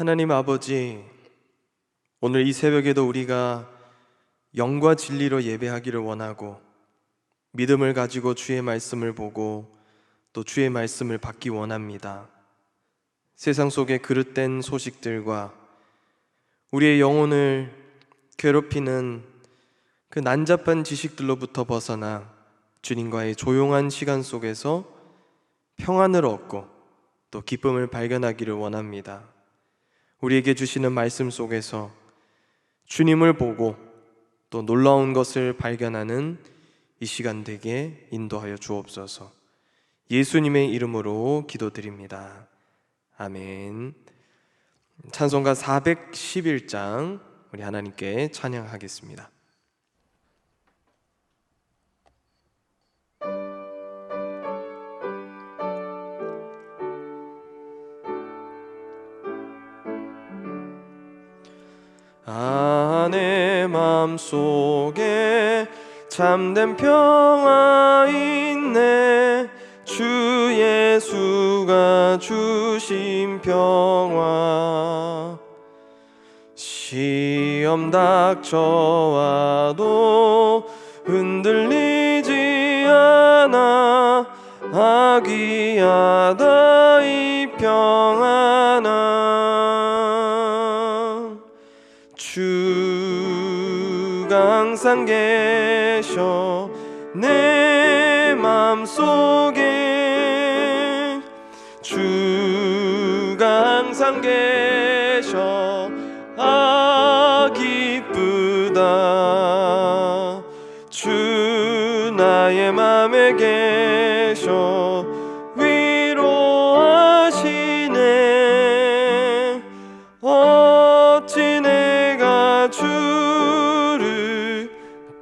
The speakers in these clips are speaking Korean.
하나님 아버지, 오늘 이 새벽에도 우리가 영과 진리로 예배하기를 원하고 믿음을 가지고 주의 말씀을 보고 또 주의 말씀을 받기 원합니다. 세상 속의 그릇된 소식들과 우리의 영혼을 괴롭히는 그 난잡한 지식들로부터 벗어나 주님과의 조용한 시간 속에서 평안을 얻고 또 기쁨을 발견하기를 원합니다. 우리에게 주시는 말씀 속에서 주님을 보고 또 놀라운 것을 발견하는 이 시간 되게 인도하여 주옵소서. 예수님의 이름으로 기도드립니다. 아멘. 찬송가 411장 우리 하나님께 찬양하겠습니다. 내 맘속에 참된 평화 있네. 주 예수가 주신 평화. 시험 닥쳐와도 흔들리지 않아. 아귀하다 이 평안아. 주가 항상 계셔 내 맘속에. 주가 항상 계셔 기쁘다. 주 나의 맘에 계셔 위로하시네. 어찌 내가 주를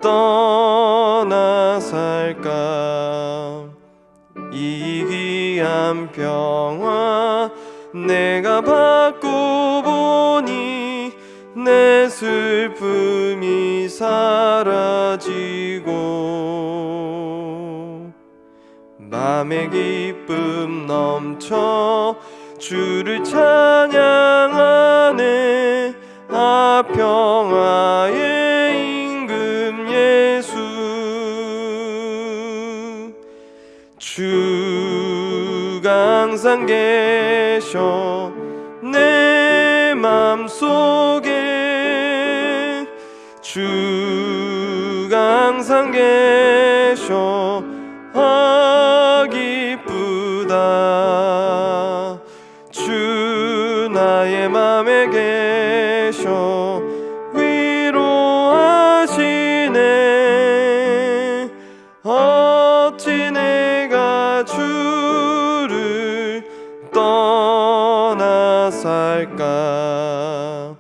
떠나 살까. 이 귀한 평화 내가 받고 보니 내 슬픔이 사라지고 맘의 기쁨 넘쳐 주를 찬양하네. 평화의 임금 예수. 주가 항상 계셔 내 맘속에. 주가 항상 계셔 기쁘다. 주 나의 맘에 계셔 위로하시네. 어찌 내가 주를 떠나 살까.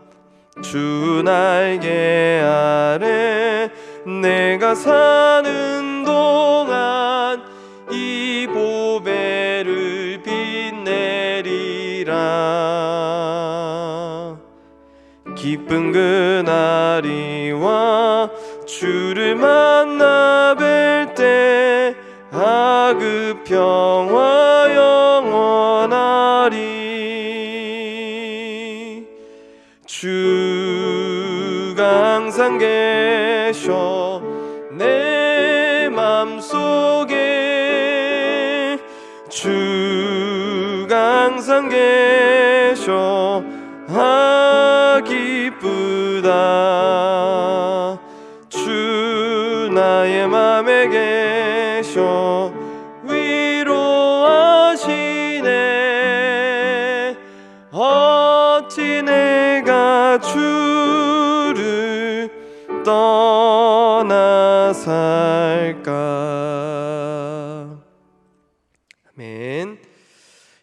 주 날개 아래 내가 사는 동안 이 보배를 빛내리라. 기쁜 그날이 와 주를 만나 뵐 때 그 평화 영원하리. 주가 항상 계셔 내 맘속에. 주가 항상 계셔 기쁘다. 주 나의 맘에 계셔 위로하시네. 어찌 내가 주를 떠나 살까. 아멘.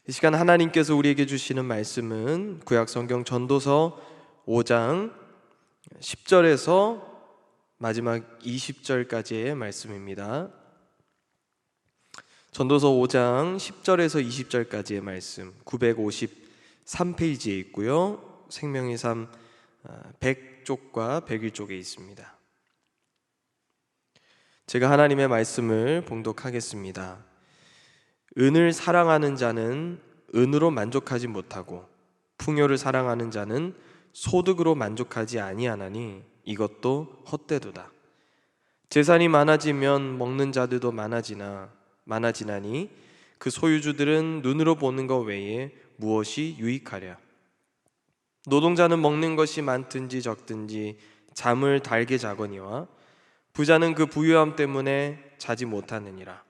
이 시간 하나님께서 우리에게 주시는 말씀은 구약성경 전도서 5장 10절에서 마지막 20절까지의 말씀입니다. 전도서 5장 10절에서 20절까지의 말씀 953페이지에 있고요. 생명의 삶 100쪽과 101쪽에 있습니다. 제가 하나님의 말씀을 봉독하겠습니다. 은을 사랑하는 자는 은으로 만족하지 못하고 풍요를 사랑하는 자는 소득으로 만족하지 아니하나니 이것도 헛되도다. 재산이 많아지면 먹는 자들도 많아지나니 그 소유주들은 눈으로 보는 것 외에 무엇이 유익하랴. 노동자는 먹는 것이 많든지 적든지 잠을 달게 자거니와 부자는 그 부유함 때문에 자지 못하느니라.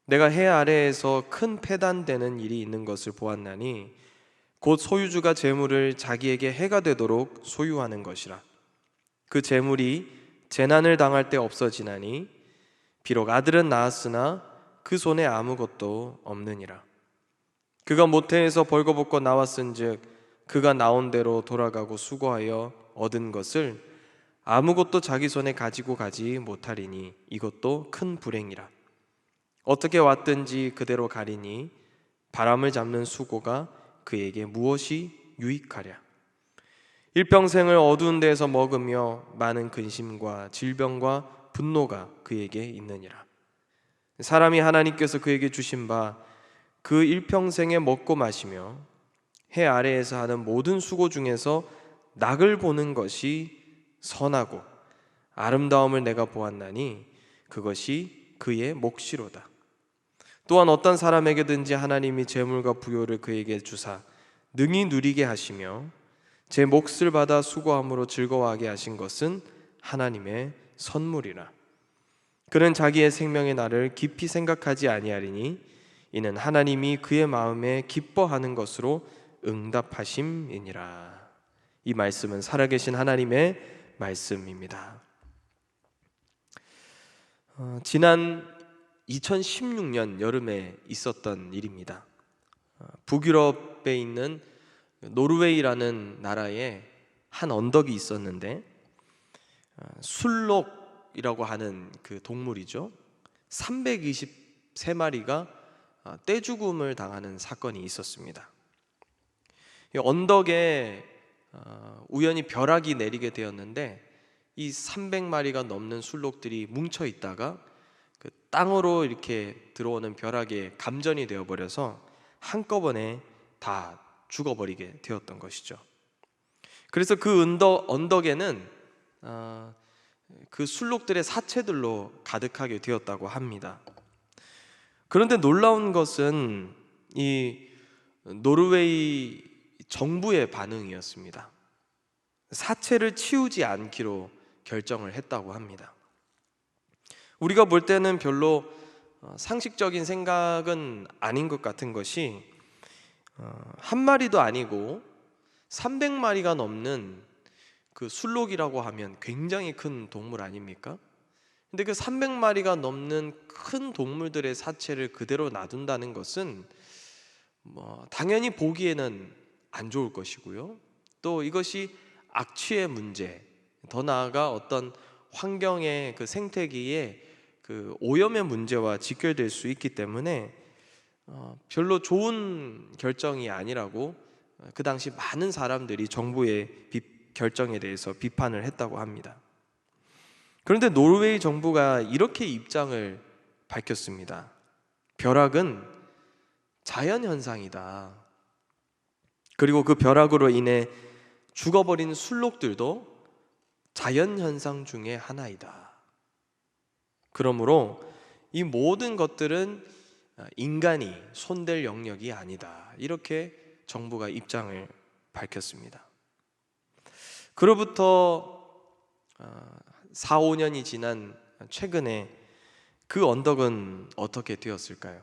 내가 해 아래에서 큰 패단되는 일이 있는 것을 보았나니 곧 소유주가 재물을 자기에게 해가 되도록 소유하는 것이라. 그 재물이 재난을 당할 때 없어지나니 비록 아들은 낳았으나 그 손에 아무것도 없느니라. 그가 모태에서 벌거벗고 나왔은즉 그가 나온 대로 돌아가고 수고하여 얻은 것을 아무것도 자기 손에 가지고 가지 못하리니 이것도 큰 불행이라. 어떻게 왔든지 그대로 가리니 바람을 잡는 수고가 그에게 무엇이 유익하랴. 일평생을 어두운 데에서 먹으며 많은 근심과 질병과 분노가 그에게 있느니라. 사람이 하나님께서 그에게 주신 바 그 일평생에 먹고 마시며 해 아래에서 하는 모든 수고 중에서 낙을 보는 것이 선하고 아름다움을 내가 보았나니 그것이 그의 몫이로다. 또한 어떤 사람에게든지 하나님이 재물과 부요를 그에게 주사 능히 누리게 하시며 제 몫을 받아 수고함으로 즐거워하게 하신 것은 하나님의 선물이라. 그는 자기의 생명의 날을 깊이 생각하지 아니하리니 이는 하나님이 그의 마음에 기뻐하는 것으로 응답하심이니라. 이 말씀은 살아계신 하나님의 말씀입니다. 지난 2016년 여름에 있었던 일입니다. 북유럽에 있는 노르웨이라는 나라에 한 언덕이 있었는데 술록이라고 하는 그 동물이죠. 323마리가 떼죽음을 당하는 사건이 있었습니다. 이 언덕에 우연히 벼락이 내리게 되었는데 이 300마리가 넘는 술록들이 뭉쳐 있다가 그 땅으로 이렇게 들어오는 벼락에 감전이 되어 버려서 한꺼번에 다 죽어버리게 되었던 것이죠. 그래서 그 언덕에는 그 술록들의 사체들로 가득하게 되었다고 합니다. 그런데 놀라운 것은 이 노르웨이 정부의 반응이었습니다. 사체를 치우지 않기로 결정을 했다고 합니다. 우리가 볼 때는 별로 상식적인 생각은 아닌 것 같은 것이 한 마리도 아니고 300마리가 넘는 그 술록이라고 하면 굉장히 큰 동물 아닙니까? 근데 그 300마리가 넘는 큰 동물들의 사체를 그대로 놔둔다는 것은 당연히 보기에는 안 좋을 것이고요. 또 이것이 악취의 문제, 더 나아가 어떤 환경의 그 생태계의 그 오염의 문제와 직결될 수 있기 때문에 별로 좋은 결정이 아니라고 그 당시 많은 사람들이 정부의 결정에 대해서 비판을 했다고 합니다. 그런데 노르웨이 정부가 이렇게 입장을 밝혔습니다. 벼락은 자연현상이다. 그리고 그 벼락으로 인해 죽어버린 술록들도 자연현상 중에 하나이다. 그러므로 이 모든 것들은 인간이 손댈 영역이 아니다. 이렇게 정부가 입장을 밝혔습니다. 그로부터 4, 5년이 지난 최근에 그 언덕은 어떻게 되었을까요?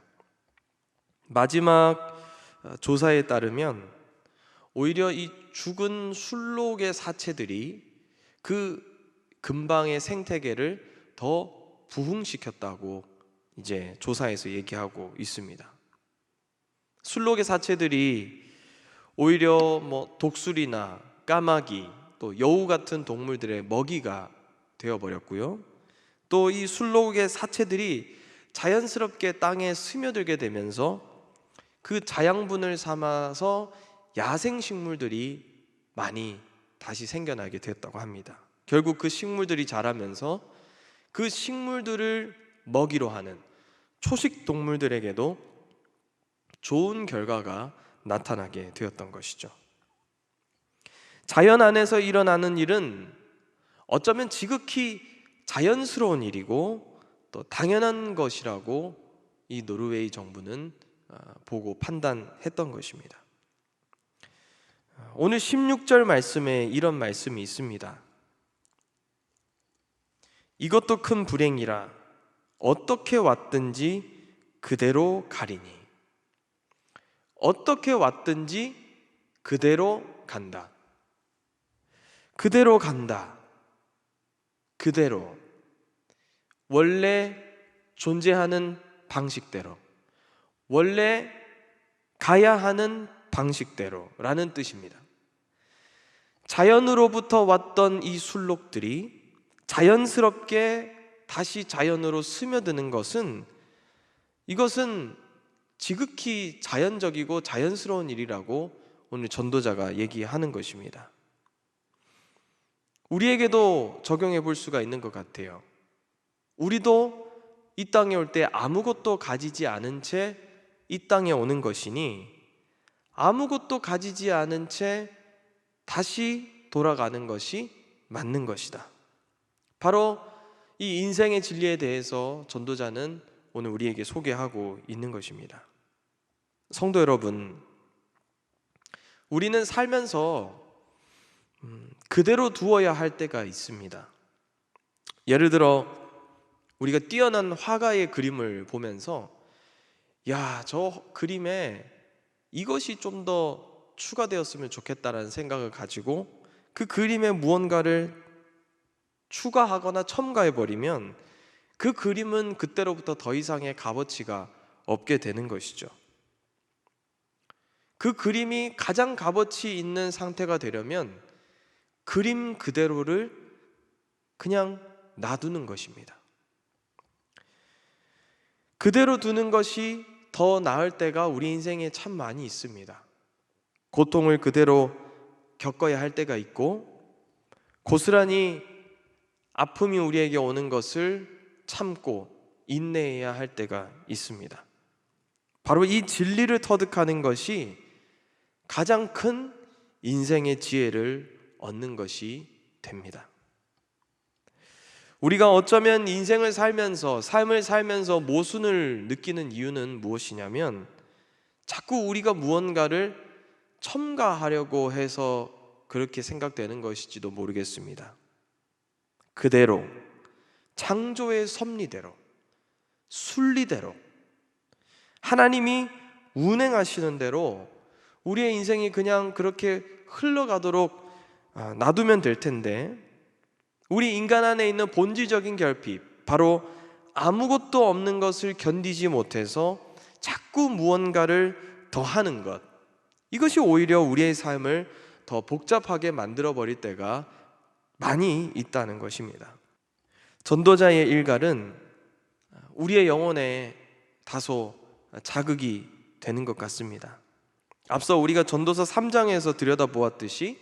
마지막 조사에 따르면 오히려 이 죽은 술록의 사체들이 그 근방의 생태계를 더 부흥시켰다고 이제 조사에서 얘기하고 있습니다. 술록의 사체들이 오히려 독수리나 까마귀 또 여우 같은 동물들의 먹이가 되어버렸고요. 또 이 술록의 사체들이 자연스럽게 땅에 스며들게 되면서 그 자양분을 삼아서 야생식물들이 많이 다시 생겨나게 됐다고 합니다. 결국 그 식물들이 자라면서 그 식물들을 먹이로 하는 초식 동물들에게도 좋은 결과가 나타나게 되었던 것이죠. 자연 안에서 일어나는 일은 어쩌면 지극히 자연스러운 일이고 또 당연한 것이라고 이 노르웨이 정부는 보고 판단했던 것입니다. 오늘 16절 말씀에 이런 말씀이 있습니다. 이것도 큰 불행이라 어떻게 왔든지 그대로 가리니. 어떻게 왔든지 그대로 간다. 그대로 간다. 그대로. 원래 존재하는 방식대로. 원래 가야 하는 방식대로라는 뜻입니다. 자연으로부터 왔던 이 순록들이 자연스럽게 다시 자연으로 스며드는 것은, 이것은 지극히 자연적이고 자연스러운 일이라고 오늘 전도자가 얘기하는 것입니다. 우리에게도 적용해 볼 수가 있는 것 같아요. 우리도 이 땅에 올 때 아무것도 가지지 않은 채 이 땅에 오는 것이니 아무것도 가지지 않은 채 다시 돌아가는 것이 맞는 것이다. 바로 이 인생의 진리에 대해서 전도자는 오늘 우리에게 소개하고 있는 것입니다. 성도 여러분, 우리는 살면서 그대로 두어야 할 때가 있습니다. 예를 들어 우리가 뛰어난 화가의 그림을 보면서 야, 저 그림에 이것이 좀 더 추가되었으면 좋겠다라는 생각을 가지고 그 그림에 무언가를 추가하거나 첨가해버리면 그 그림은 그때로부터 더 이상의 값어치가 없게 되는 것이죠. 그 그림이 가장 값어치 있는 상태가 되려면 그림 그대로를 그냥 놔두는 것입니다. 그대로 두는 것이 더 나을 때가 우리 인생에 참 많이 있습니다. 고통을 그대로 겪어야 할 때가 있고, 고스란히 아픔이 우리에게 오는 것을 참고 인내해야 할 때가 있습니다. 바로 이 진리를 터득하는 것이 가장 큰 인생의 지혜를 얻는 것이 됩니다. 우리가 어쩌면 인생을 살면서, 삶을 살면서 모순을 느끼는 이유는 무엇이냐면 자꾸 우리가 무언가를 첨가하려고 해서 그렇게 생각되는 것일지도 모르겠습니다. 그대로, 창조의 섭리대로, 순리대로, 하나님이 운행하시는 대로 우리의 인생이 그냥 그렇게 흘러가도록 놔두면 될 텐데, 우리 인간 안에 있는 본질적인 결핍, 바로 아무것도 없는 것을 견디지 못해서 자꾸 무언가를 더하는 것, 이것이 오히려 우리의 삶을 더 복잡하게 만들어버릴 때가 많이 있다는 것입니다. 전도자의 일갈은 우리의 영혼에 다소 자극이 되는 것 같습니다. 앞서 우리가 전도서 3장에서 들여다보았듯이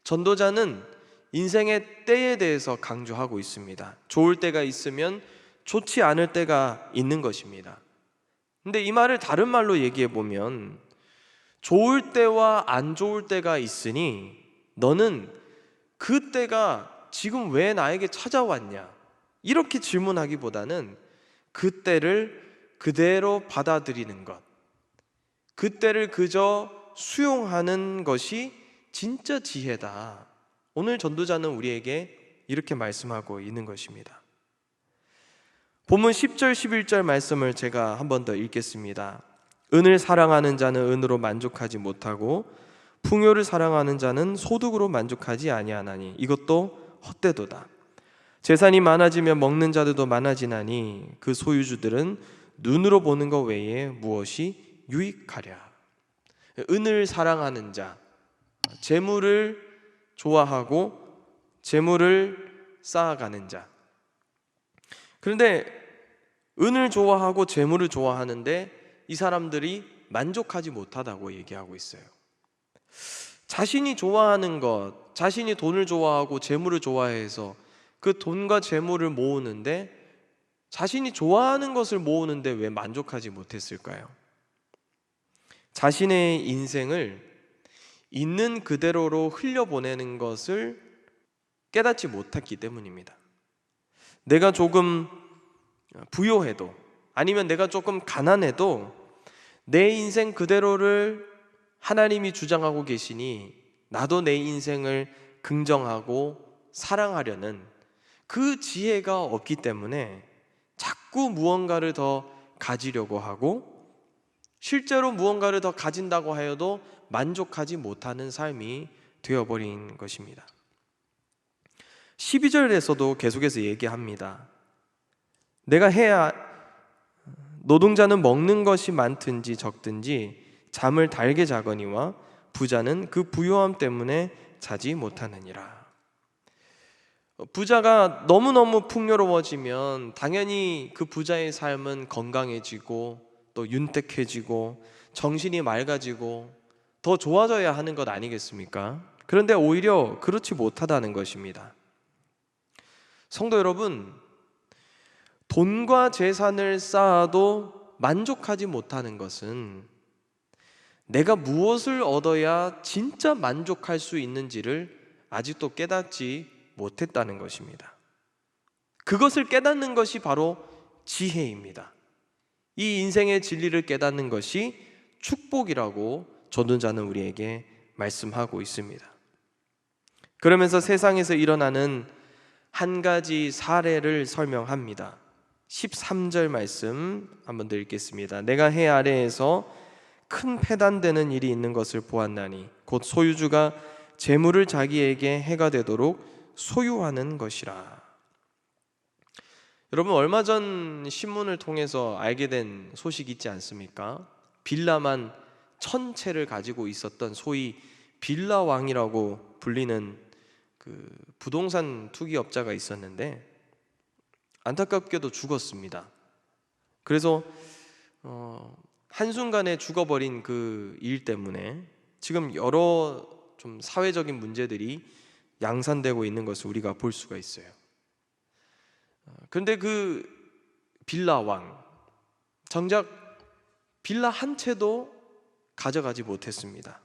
전도자는 인생의 때에 대해서 강조하고 있습니다. 좋을 때가 있으면 좋지 않을 때가 있는 것입니다. 근데 이 말을 다른 말로 얘기해 보면 좋을 때와 안 좋을 때가 있으니 너는 그 때가 지금 왜 나에게 찾아왔냐, 이렇게 질문하기보다는 그 때를 그대로 받아들이는 것, 그 때를 그저 수용하는 것이 진짜 지혜다. 오늘 전도자는 우리에게 이렇게 말씀하고 있는 것입니다. 본문 10절 11절 말씀을 제가 한 번 더 읽겠습니다. 은을 사랑하는 자는 은으로 만족하지 못하고 풍요를 사랑하는 자는 소득으로 만족하지 아니하나니 이것도 헛되도다. 재산이 많아지면 먹는 자들도 많아지나니 그 소유주들은 눈으로 보는 것 외에 무엇이 유익하랴. 은을 사랑하는 자, 재물을 좋아하고 재물을 쌓아가는 자. 그런데 은을 좋아하고 재물을 좋아하는데 이 사람들이 만족하지 못하다고 얘기하고 있어요. 자신이 좋아하는 것, 자신이 돈을 좋아하고 재물을 좋아해서 그 돈과 재물을 모으는데, 자신이 좋아하는 것을 모으는데 왜 만족하지 못했을까요? 자신의 인생을 있는 그대로로 흘려보내는 것을 깨닫지 못했기 때문입니다. 내가 조금 부요해도, 아니면 내가 조금 가난해도 내 인생 그대로를 하나님이 주장하고 계시니 나도 내 인생을 긍정하고 사랑하려는 그 지혜가 없기 때문에 자꾸 무언가를 더 가지려고 하고, 실제로 무언가를 더 가진다고 하여도 만족하지 못하는 삶이 되어버린 것입니다. 12절에서도 계속해서 얘기합니다. 내가 해야 노동자는 먹는 것이 많든지 적든지 잠을 달게 자거니와 부자는 그 부요함 때문에 자지 못하느니라. 부자가 너무너무 풍요로워지면 당연히 그 부자의 삶은 건강해지고 또 윤택해지고 정신이 맑아지고 더 좋아져야 하는 것 아니겠습니까? 그런데 오히려 그렇지 못하다는 것입니다. 성도 여러분, 돈과 재산을 쌓아도 만족하지 못하는 것은 내가 무엇을 얻어야 진짜 만족할 수 있는지를 아직도 깨닫지 못했다는 것입니다. 그것을 깨닫는 것이 바로 지혜입니다. 이 인생의 진리를 깨닫는 것이 축복이라고 전도자는 우리에게 말씀하고 있습니다. 그러면서 세상에서 일어나는 한 가지 사례를 설명합니다. 13절 말씀 한번 더 읽겠습니다. 내가 해 아래에서 큰 패단되는 일이 있는 것을 보았나니 곧 소유주가 재물을 자기에게 해가 되도록 소유하는 것이라. 여러분, 얼마 전 신문을 통해서 알게 된 소식이 있지 않습니까? 빌라만 1000채를 가지고 있었던 소위 빌라왕이라고 불리는 그 부동산 투기업자가 있었는데 안타깝게도 죽었습니다. 그래서 한순간에 죽어버린 그 일 때문에 지금 여러 좀 사회적인 문제들이 양산되고 있는 것을 우리가 볼 수가 있어요. 그런데 그 빌라왕, 정작 빌라 한 채도 가져가지 못했습니다.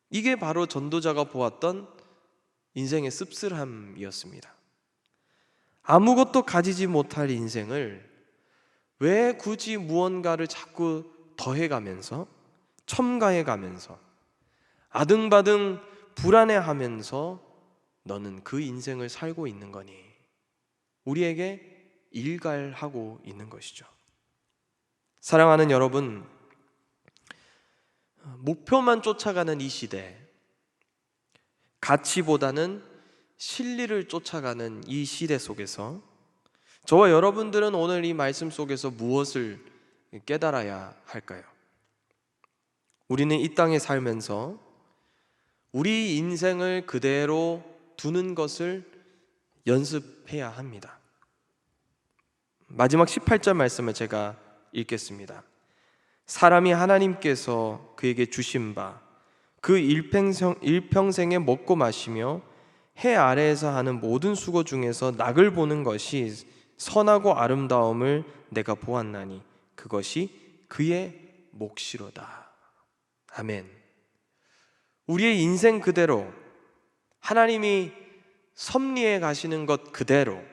이게 바로 전도자가 보았던 인생의 씁쓸함이었습니다. 아무것도 가지지 못할 인생을 왜 굳이 무언가를 자꾸 더해가면서 첨가해가면서 아등바등 불안해하면서 너는 그 인생을 살고 있는 거니? 우리에게 일갈하고 있는 것이죠. 사랑하는 여러분, 목표만 쫓아가는 이 시대, 가치보다는 진리를 쫓아가는 이 시대 속에서 저와 여러분들은 오늘 이 말씀 속에서 무엇을 깨달아야 할까요? 우리는 이 땅에 살면서 우리 인생을 그대로 두는 것을 연습해야 합니다. 마지막 18절 말씀을 제가 읽겠습니다. 사람이 하나님께서 그에게 주신 바 그 일평생에 먹고 마시며 해 아래에서 하는 모든 수고 중에서 낙을 보는 것이 선하고 아름다움을 내가 보았나니 그것이 그의 몫이로다. 아멘. 우리의 인생 그대로 하나님이 섭리해 가시는 것 그대로,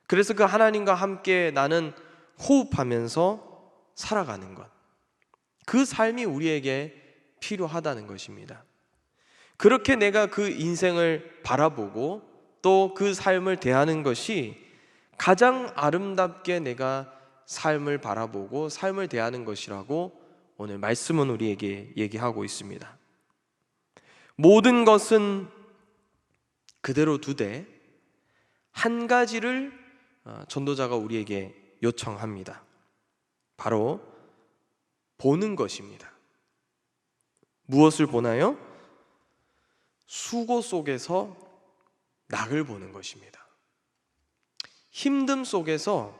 그래서 그 하나님과 함께 나는 호흡하면서 살아가는 것, 그 삶이 우리에게 필요하다는 것입니다. 그렇게 내가 그 인생을 바라보고 또 그 삶을 대하는 것이 가장 아름답게 내가 삶을 바라보고 삶을 대하는 것이라고 오늘 말씀은 우리에게 얘기하고 있습니다. 모든 것은 그대로 두되 한 가지를 전도자가 우리에게 요청합니다. 바로 보는 것입니다. 무엇을 보나요? 수고 속에서 낙을 보는 것입니다. 힘듦 속에서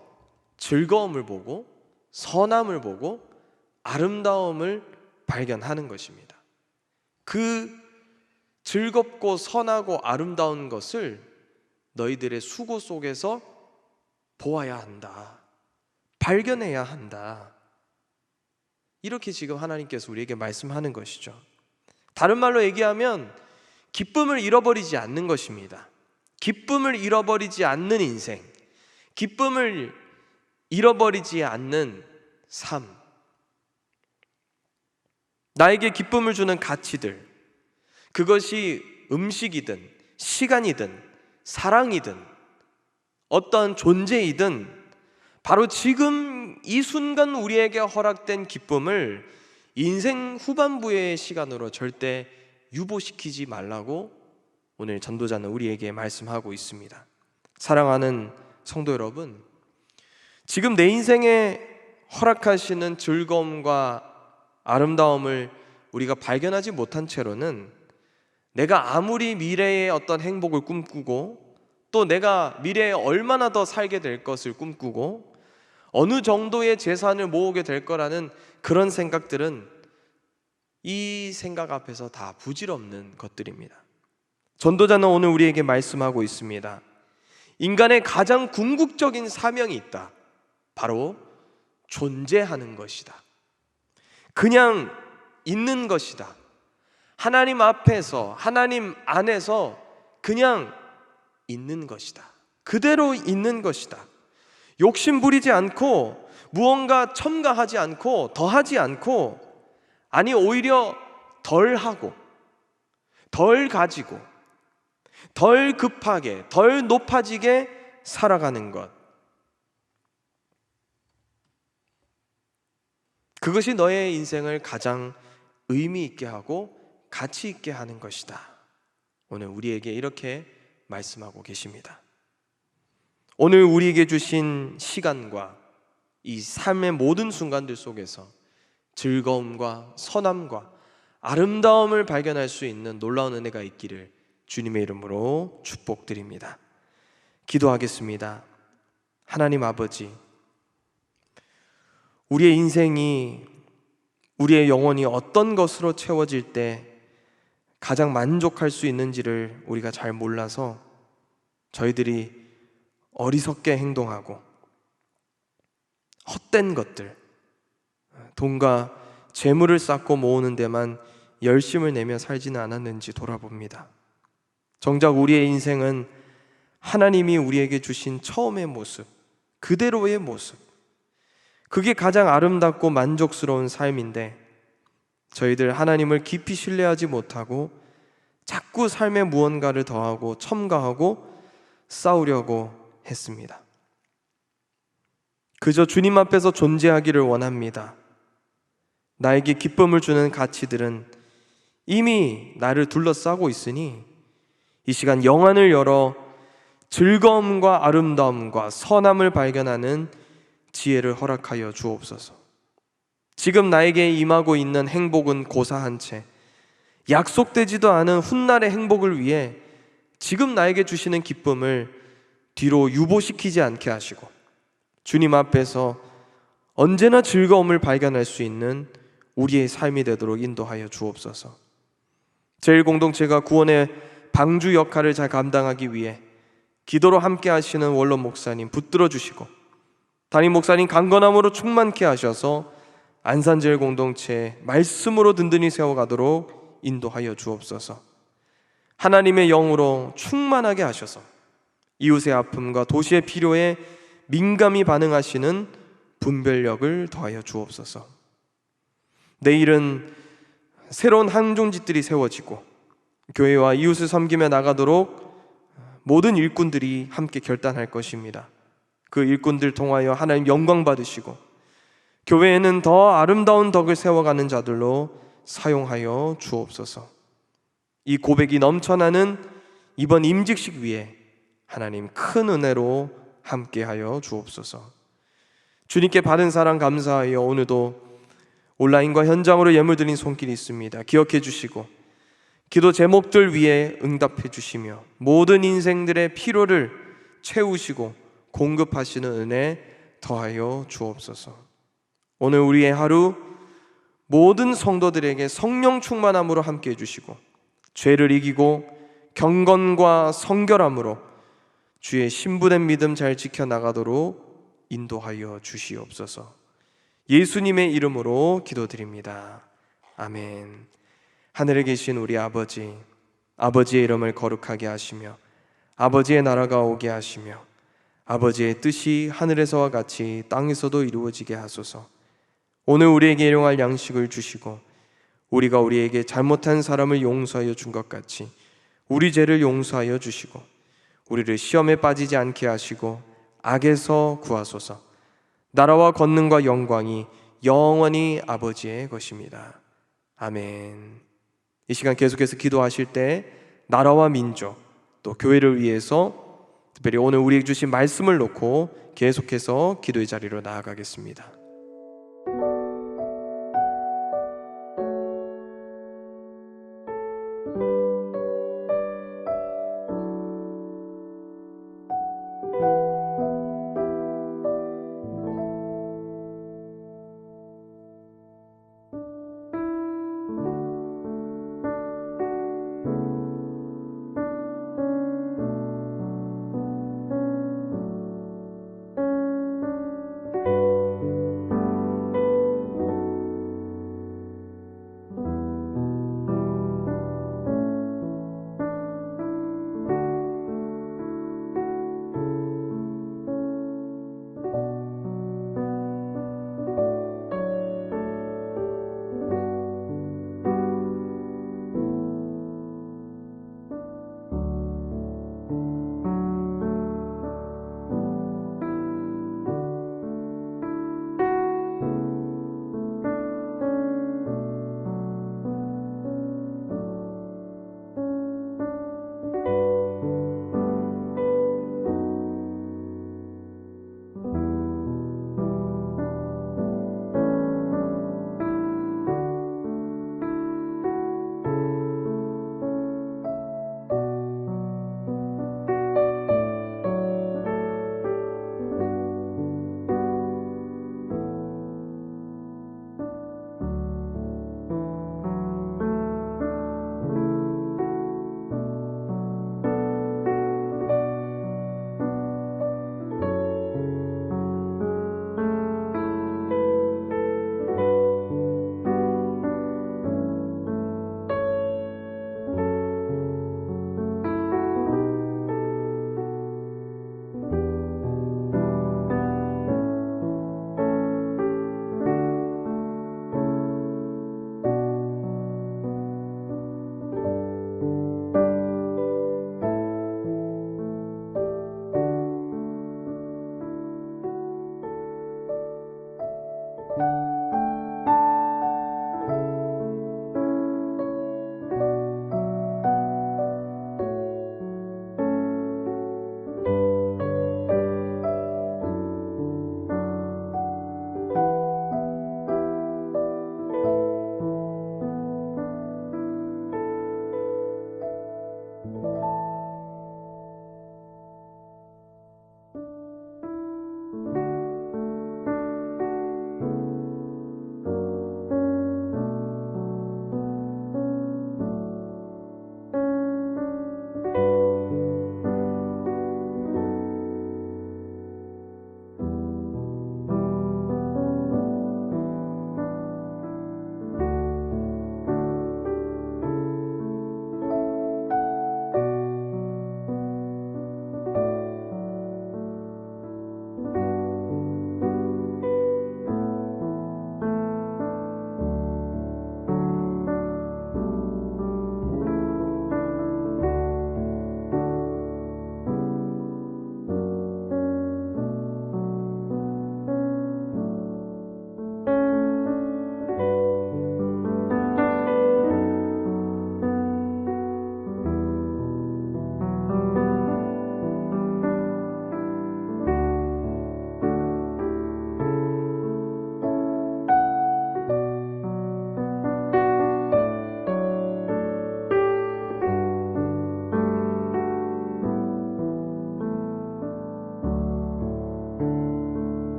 즐거움을 보고 선함을 보고 아름다움을 발견하는 것입니다. 그 즐겁고 선하고 아름다운 것을 너희들의 수고 속에서 보아야 한다. 발견해야 한다. 이렇게 지금 하나님께서 우리에게 말씀하는 것이죠. 다른 말로 얘기하면 기쁨을 잃어버리지 않는 것입니다. 기쁨을 잃어버리지 않는 인생, 기쁨을 잃어버리지 않는 삶, 나에게 기쁨을 주는 가치들, 그것이 음식이든 시간이든 사랑이든 어떤 존재이든 바로 지금 이 순간 우리에게 허락된 기쁨을 인생 후반부의 시간으로 절대 유보시키지 말라고 오늘 전도자는 우리에게 말씀하고 있습니다. 사랑하는 성도 여러분, 지금 내 인생에 허락하시는 즐거움과 아름다움을 우리가 발견하지 못한 채로는 내가 아무리 미래의 어떤 행복을 꿈꾸고 또 내가 미래에 얼마나 더 살게 될 것을 꿈꾸고 어느 정도의 재산을 모으게 될 거라는 그런 생각들은 이 생각 앞에서 다 부질없는 것들입니다. 전도자는 오늘 우리에게 말씀하고 있습니다. 인간의 가장 궁극적인 사명이 있다. 바로 존재하는 것이다. 그냥 있는 것이다. 하나님 앞에서, 하나님 안에서 그냥 있는 것이다. 그대로 있는 것이다. 욕심 부리지 않고 무언가 첨가하지 않고 더하지 않고, 아니 오히려 덜하고 덜 가지고 덜 급하게 덜 높아지게 살아가는 것, 그것이 너의 인생을 가장 의미 있게 하고 가치 있게 하는 것이다. 오늘 우리에게 이렇게 말씀하고 계십니다. 오늘 우리에게 주신 시간과 이 삶의 모든 순간들 속에서 즐거움과 선함과 아름다움을 발견할 수 있는 놀라운 은혜가 있기를 주님의 이름으로 축복드립니다. 기도하겠습니다. 하나님 아버지, 우리의 인생이, 우리의 영혼이 어떤 것으로 채워질 때 가장 만족할 수 있는지를 우리가 잘 몰라서 저희들이 어리석게 행동하고 헛된 것들, 돈과 재물을 쌓고 모으는 데만 열심을 내며 살지는 않았는지 돌아봅니다. 정작 우리의 인생은 하나님이 우리에게 주신 처음의 모습, 그대로의 모습, 그게 가장 아름답고 만족스러운 삶인데 저희들 하나님을 깊이 신뢰하지 못하고 자꾸 삶에 무언가를 더하고 첨가하고 싸우려고 했습니다. 그저 주님 앞에서 존재하기를 원합니다. 나에게 기쁨을 주는 가치들은 이미 나를 둘러싸고 있으니 이 시간 영안을 열어 즐거움과 아름다움과 선함을 발견하는 지혜를 허락하여 주옵소서. 지금 나에게 임하고 있는 행복은 고사한 채 약속되지도 않은 훗날의 행복을 위해 지금 나에게 주시는 기쁨을 뒤로 유보시키지 않게 하시고 주님 앞에서 언제나 즐거움을 발견할 수 있는 우리의 삶이 되도록 인도하여 주옵소서. 제1공동체가 구원의 방주 역할을 잘 감당하기 위해 기도로 함께 하시는 원로 목사님 붙들어 주시고 담임 목사님 강건함으로 충만케 하셔서 안산제일공동체 말씀으로 든든히 세워가도록 인도하여 주옵소서. 하나님의 영으로 충만하게 하셔서 이웃의 아픔과 도시의 필요에 민감히 반응하시는 분별력을 더하여 주옵소서. 내일은 새로운 항종짓들이 세워지고 교회와 이웃을 섬기며 나가도록 모든 일꾼들이 함께 결단할 것입니다. 그 일꾼들 통하여 하나님 영광 받으시고 교회에는 더 아름다운 덕을 세워가는 자들로 사용하여 주옵소서. 이 고백이 넘쳐나는 이번 임직식 위에 하나님 큰 은혜로 함께하여 주옵소서. 주님께 받은 사랑 감사하여 오늘도 온라인과 현장으로 예물 드린 손길이 있습니다. 기억해 주시고 기도 제목들 위에 응답해 주시며 모든 인생들의 필요를 채우시고 공급하시는 은혜 더하여 주옵소서. 오늘 우리의 하루 모든 성도들에게 성령 충만함으로 함께 해주시고 죄를 이기고 경건과 성결함으로 주의 신부된 믿음 잘 지켜나가도록 인도하여 주시옵소서. 예수님의 이름으로 기도드립니다. 아멘. 하늘에 계신 우리 아버지, 아버지의 이름을 거룩하게 하시며 아버지의 나라가 오게 하시며 아버지의 뜻이 하늘에서와 같이 땅에서도 이루어지게 하소서. 오늘 우리에게 일용할 양식을 주시고 우리가 우리에게 잘못한 사람을 용서하여 준 것 같이 우리 죄를 용서하여 주시고 우리를 시험에 빠지지 않게 하시고 악에서 구하소서. 나라와 권능과 영광이 영원히 아버지의 것입니다. 아멘. 이 시간 계속해서 기도하실 때 나라와 민족 또 교회를 위해서 특별히 오늘 우리에게 주신 말씀을 놓고 계속해서 기도의 자리로 나아가겠습니다.